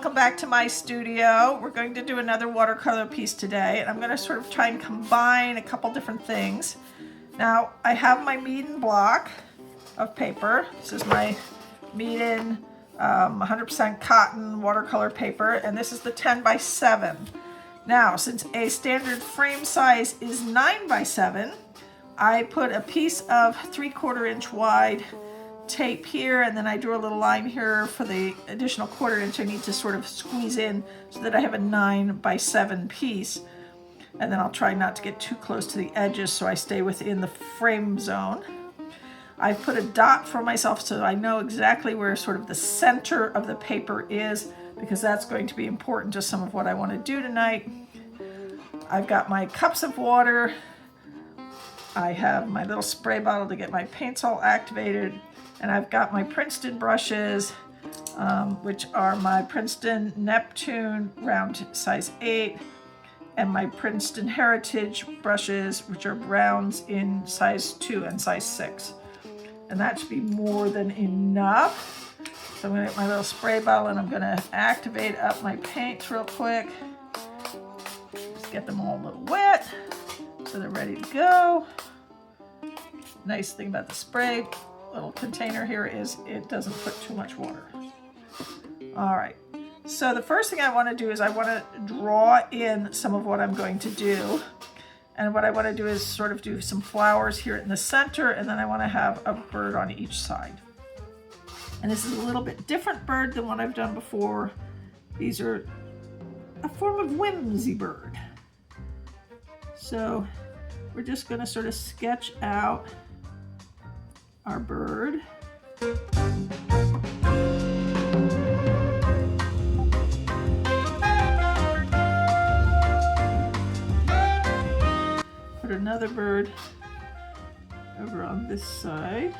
welcome back to my studio. We're going to do another watercolor piece today, and I'm going to sort of try and combine a couple different things. Now, I have my Micron block of paper. This is my Micron 100% cotton watercolor paper, and this is the 10 by 7. Now, since a standard frame size is 9 by 7, I put a piece of 3/4 inch wide tape here, and then I drew a little line here for the additional 1/4 inch I need to sort of squeeze in so that I have a 9 by 7 piece. And then I'll try not to get too close to the edges so I stay within the frame zone. I've put a dot for myself so I know exactly where sort of the center of the paper is, because that's going to be important to some of what I want to do tonight. I've got my cups of water. I have my little spray bottle to get my paints all activated. And I've got my Princeton brushes, which are my Princeton Neptune round size 8, and my Princeton Heritage brushes, which are browns in size 2 and size 6. And that should be more than enough. So I'm going to get my little spray bottle and I'm going to activate up my paints real quick. Just get them all a little wet so they're ready to go. Nice thing about the spray little container here is it doesn't put too much water. All right, so the first thing I want to do is I want to draw in some of what I'm going to do. And what I want to do is sort of do some flowers here in the center, and then I want to have a bird on each side. And this is a little bit different bird than what I've done before. These are a form of whimsy bird. So we're just going to sort of sketch out our bird. Put another bird over on this side.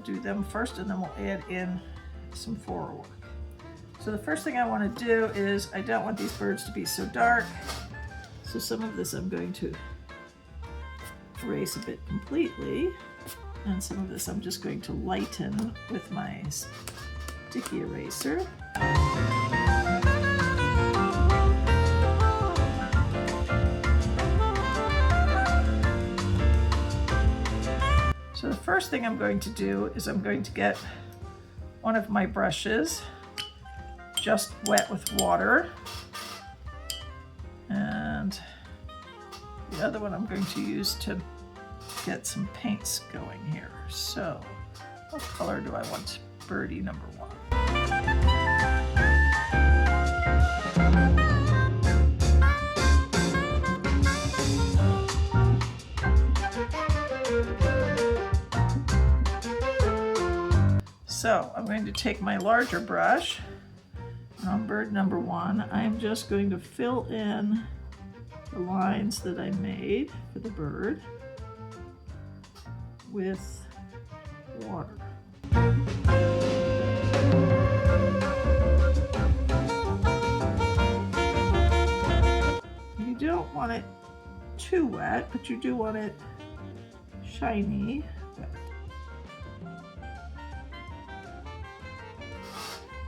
Do them first, and then we'll add in some floral work. So the first thing I want to do is I don't want these birds to be so dark, so some of this I'm going to erase a bit completely, and some of this I'm just going to lighten with my sticky eraser. So the first thing I'm going to do is I'm going to get one of my brushes just wet with water, and the other one I'm going to use to get some paints going here. So what color do I want birdie number 1? So I'm going to take my larger brush, and on bird number 1, I'm just going to fill in the lines that I made for the bird with water. You don't want it too wet, but you do want it shiny.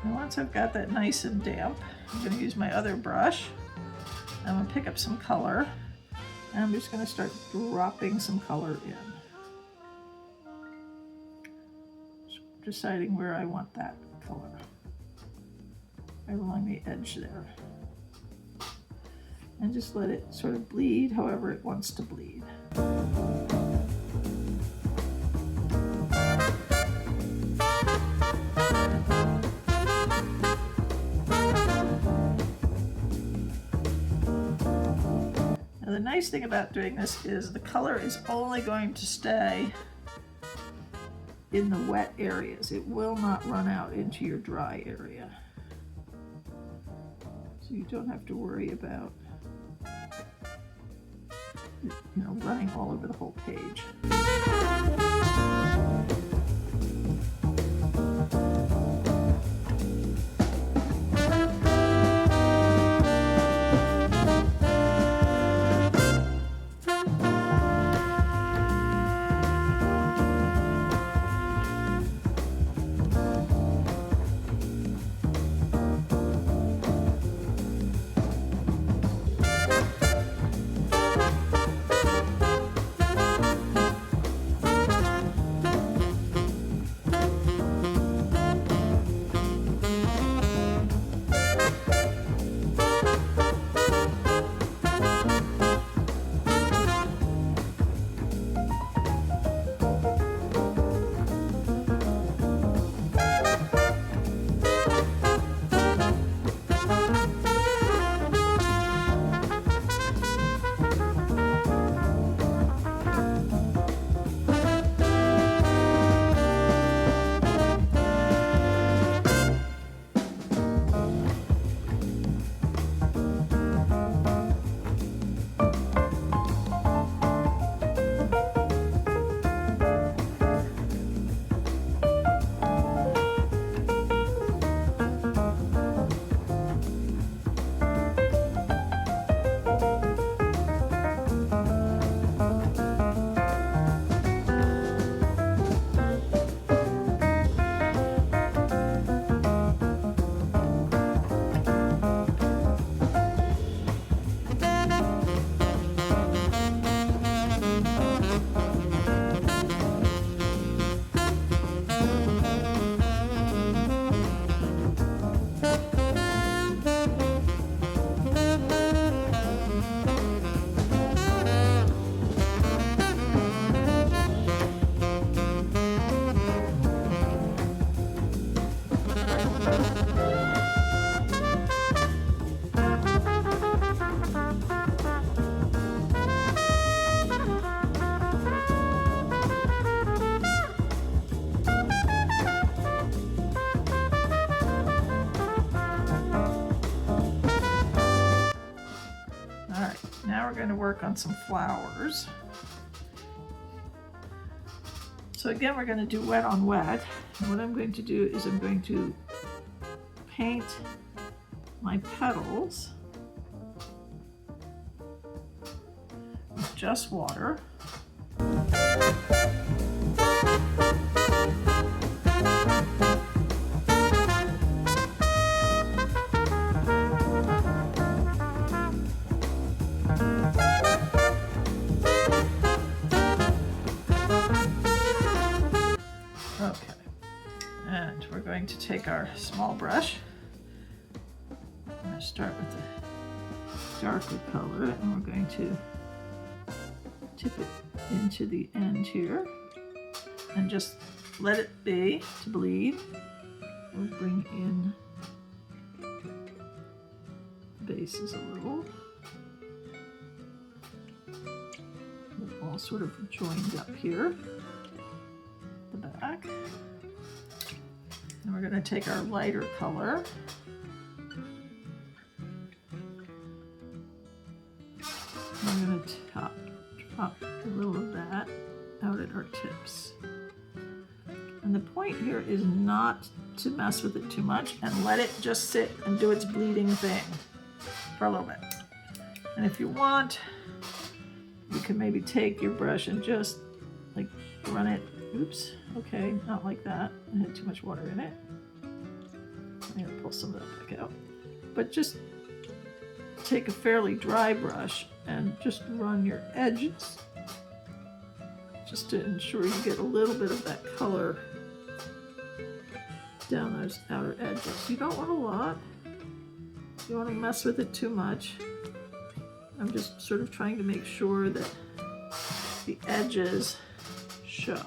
And once I've got that nice and damp, I'm going to use my other brush. I'm going to pick up some color, and I'm just going to start dropping some color in. Just deciding where I want that color. Right along the edge there. And just let it sort of bleed however it wants to bleed. The nice thing about doing this is the color is only going to stay in the wet areas. It will not run out into your dry area. So you don't have to worry about running all over the whole page. Now we're going to work on some flowers. So again, we're going to do wet on wet. And what I'm going to do is I'm going to paint my petals with just water. To take our small brush. I'm going to start with the darker color and we're going to tip it into the end here and just let it be to bleed. We'll bring in the bases a little. We're all sort of joined up here, the back. And we're going to take our lighter color. I'm going to drop a little of that out at our tips. And the point here is not to mess with it too much and let it just sit and do its bleeding thing for a little bit. And if you want, you can maybe take your brush and just like run it. Oops, okay, not like that. I had too much water in it. I'm gonna pull some of that back out. But just take a fairly dry brush and just run your edges just to ensure you get a little bit of that color down those outer edges. You don't want a lot. You don't want to mess with it too much. I'm just sort of trying to make sure that the edges show.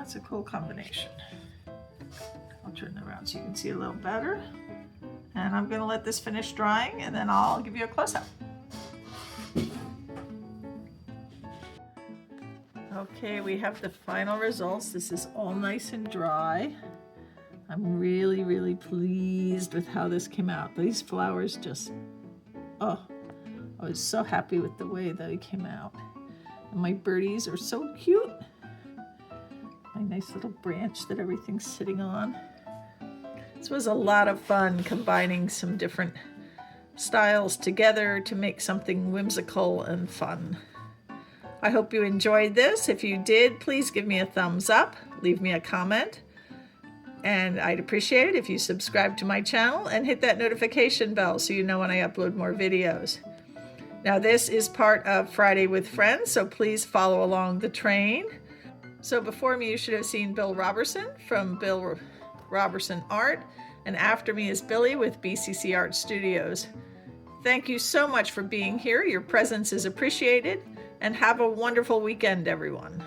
That's a cool combination. I'll turn it around so you can see a little better. And I'm going to let this finish drying and then I'll give you a close-up. Okay, we have the final results. This is all nice and dry. I'm really, really pleased with how this came out. These flowers just, oh, I was so happy with the way that it came out. And my birdies are so cute. My nice little branch that everything's sitting on. This was a lot of fun combining some different styles together to make something whimsical and fun. I hope you enjoyed this. If you did, please give me a thumbs up, leave me a comment, and I'd appreciate it if you subscribe to my channel and hit that notification bell so you know when I upload more videos. Now this is part of Friday with Friends, so please follow along the train. So before me you should have seen Bill Roberson from Roberson Art, and after me is Billy with BCC Arts Studios. Thank you so much for being here. Your presence is appreciated, and have a wonderful weekend, everyone.